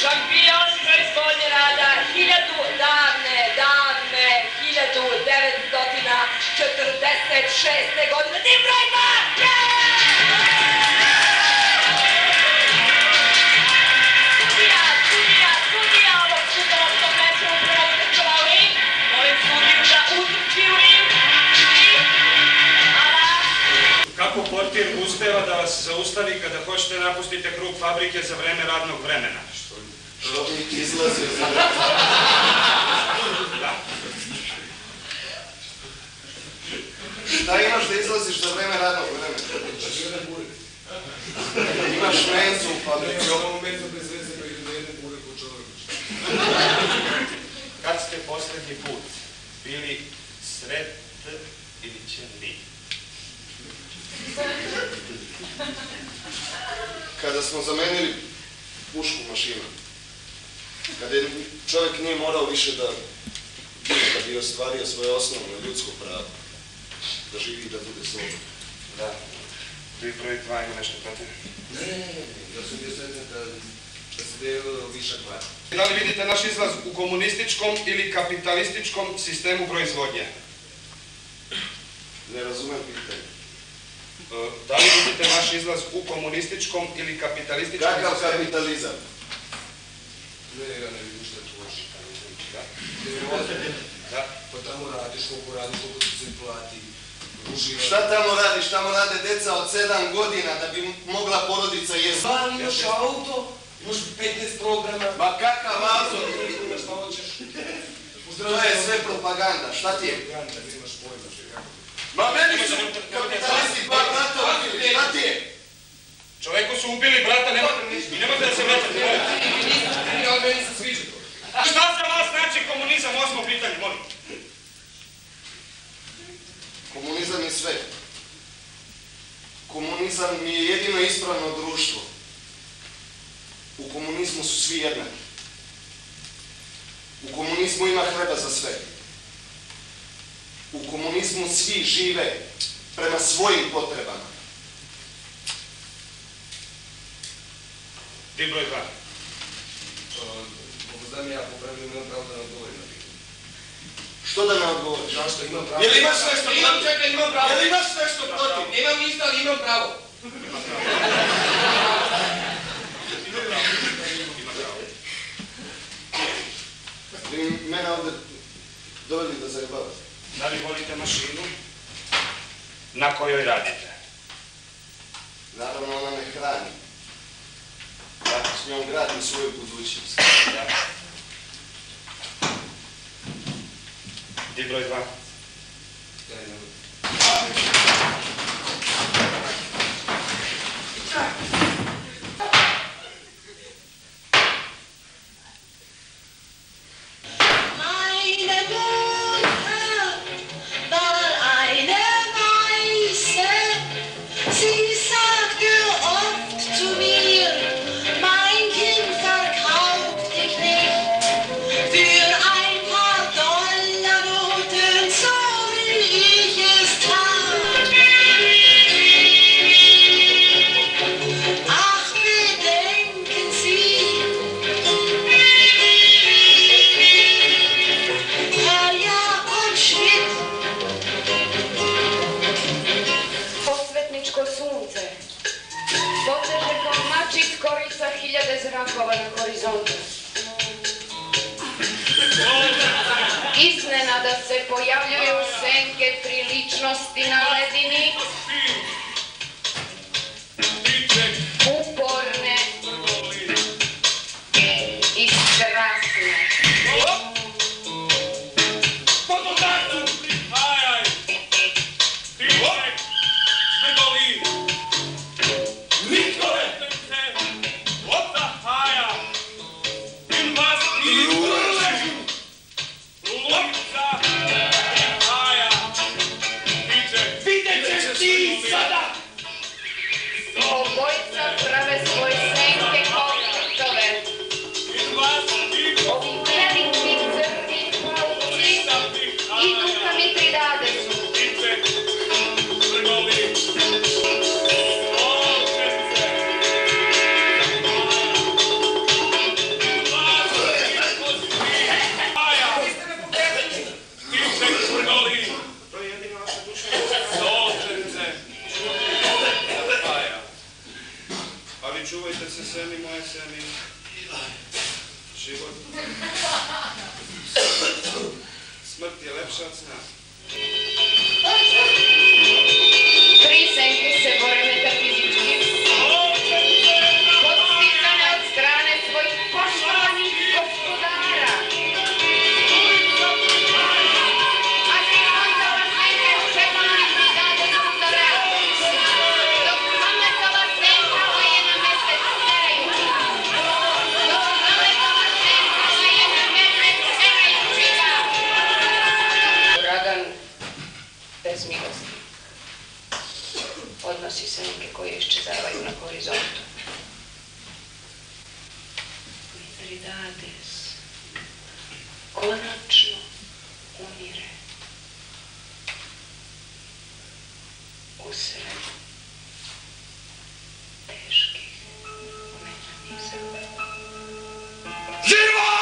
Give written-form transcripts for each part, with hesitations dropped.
Šampion proizvodnje rada 1946. godine. Tim broj 2! Sudija ovog futbolskog meča upravo trčala u ring. Molim sudiju da utrči u ring. Kako portir uspeva da vas zaustavi kada hoćete napustiti krug fabrike za vreme radnog vremena? Što mi izlazi? Da. Šta imaš da izlaziš za vreme radnog vremena? Imaš menzu u fabrici. Kad ste poslednji put bili sret ili ćeli? Kada smo zamenili pušku mašinu. Kada čovjek nije morao više da bi ostvario svoje osnovno ljudsko pravo. Da živi i da bude slobodan. Da. Ti prvi dva ima nešto protiv? Ne. Ja sam bio sretan da se delilo višak vara. Da li vidite naš izlaz u komunističkom ili kapitalističkom sistemu proizvodnje? Ne razumem pitanje. Da li vidite naš izlaz u komunističkom ili kapitalističkom sistemu? Kakav kapitalizam? Ne, ja ne vidim šta ću vaši. Da. Pa tamo radiš, koliko se plati. Šta tamo radiš? Tamo rade deca od 7 godina da bi mogla porodica jesti. Van imaš auto, imaš 15 programa. Ma kakav auto? Šta hoćeš? To je sve propaganda. Šta ti je? Propaganda, nemaš pojma. Ma meni su kapitalisti dva brata ubili. Šta ti je? Čoveku su ubili brata, nemojte da se vraćate. Ja meni se sviđa to. Šta za vas znači komunizam? Osmo pitanje, molim. Komunizam je sve. Komunizam je jedino ispravno društvo. U komunizmu su svi jednaki. U komunizmu ima hleba za sve. U komunizmu svi žive prema svojim potrebama. Ti broj 2. Znam ja, po pravilu imam pravo da ne odgovorim na pitanje. Što da ne odgovoriš? Zašto imam pravo? Jel imaš nešto protiv? Imam, čekaj, imam pravo. Jel imaš nešto protiv? Nemam ništa, ali imam pravo. Vi mene ovde doveli da zajebavate. Da li volite mašinu na kojoj radite? Naravno, ona me hrani. Ja s njom gradim svoju budućnost. Da. Ti broj 2. Daj, ne budu. Zrakova na horizontu. Iznenada se pojavljuju senke priličnosti na ledini. Uporne i strasne. Vidjet ćeš ti! život. Smrt je lepša od sna. Prisenke se bore metafizički, podsticane od strane svojih poštovanih gospodara. A Zigmundova senka čekala brigade na udaru, dok Hamletova senka je na mesec terajući. Dok Hamletova senka je na mesec terajući ga. Uragan bez milosti odnosi se neke koje iščezavaju na horizontu. Mithridades konačno umire usred teških mehanizama. Život!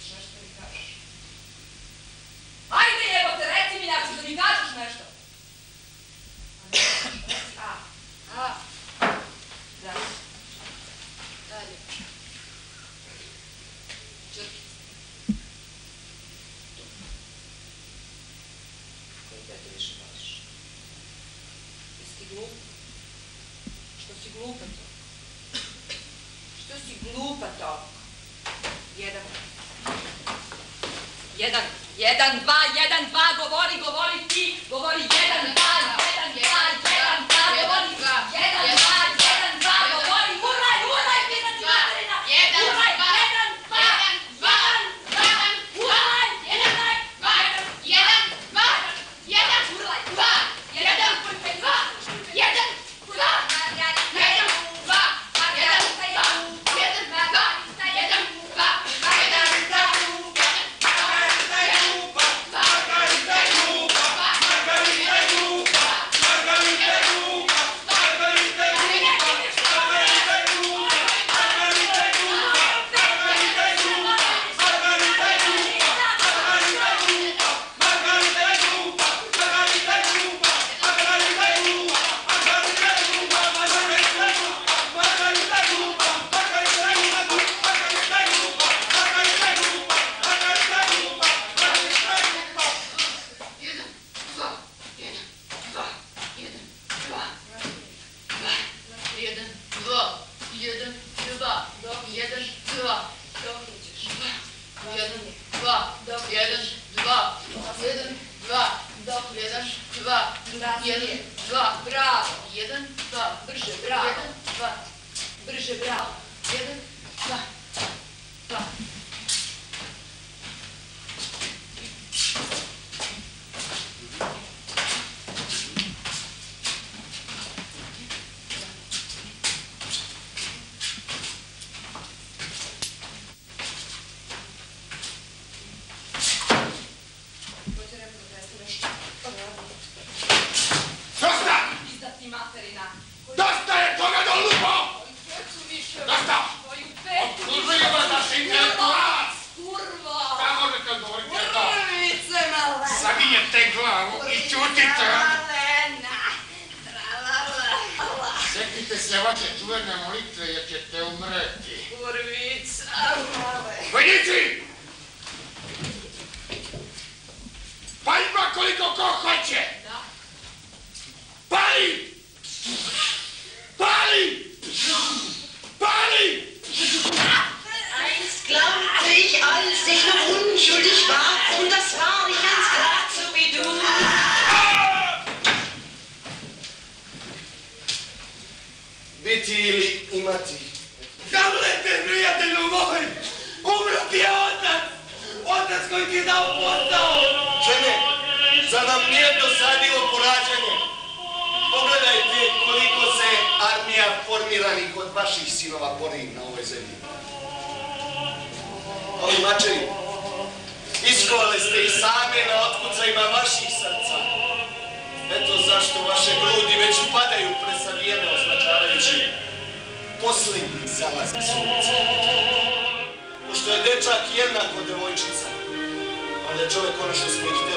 Što mi kažeš? 1, 1, 2, 1, 2, govori ti, govori 1, 2, 1, 2, 1, 2, govori 1, 2, 1, 2, govori, uraj, pitac materina, uraj, 1, 2, 1, 2, uraj, 1, 2, bravo, 1, 2, brže, bravo, 1, 2, brže, bravo, 1, 2, 2. Dosta je toga do lupo! Dosta! Odslužujem vas za intelektualac! Kurvo! Šta možete odgovoriti na to? Kurvice male! Zavinjete glavu i čutite! Malena! Tralala! Sjetite se vaše čuvene molitve jer ćete umreti. Kurvica male! Vojnici! Pa ima koliko ko hoće! Da? Pali! Pali! Pali! Einst glaubte ich, als ich noch unschuldig war, und das war nicht ganz gerade so wie du. Biti ili imati. Hamlete, prijatelju moj! Umro ti je otac! Otac koji ti je dao posao! Žene, za nam nije dosadilo porađanje. Pogledajte koliko se armija formiranih od vaših sinova bori na ovoj zemlji. Ovi mačevi, iskovali ste ih same na otkucajima vaših srca. Eto zašto vaše grudi već upadaju presavijene označavajući posljednji zalaz sunca. Pošto je dečak jednako devojčica, onda je čovjek ono što smo ih htjeli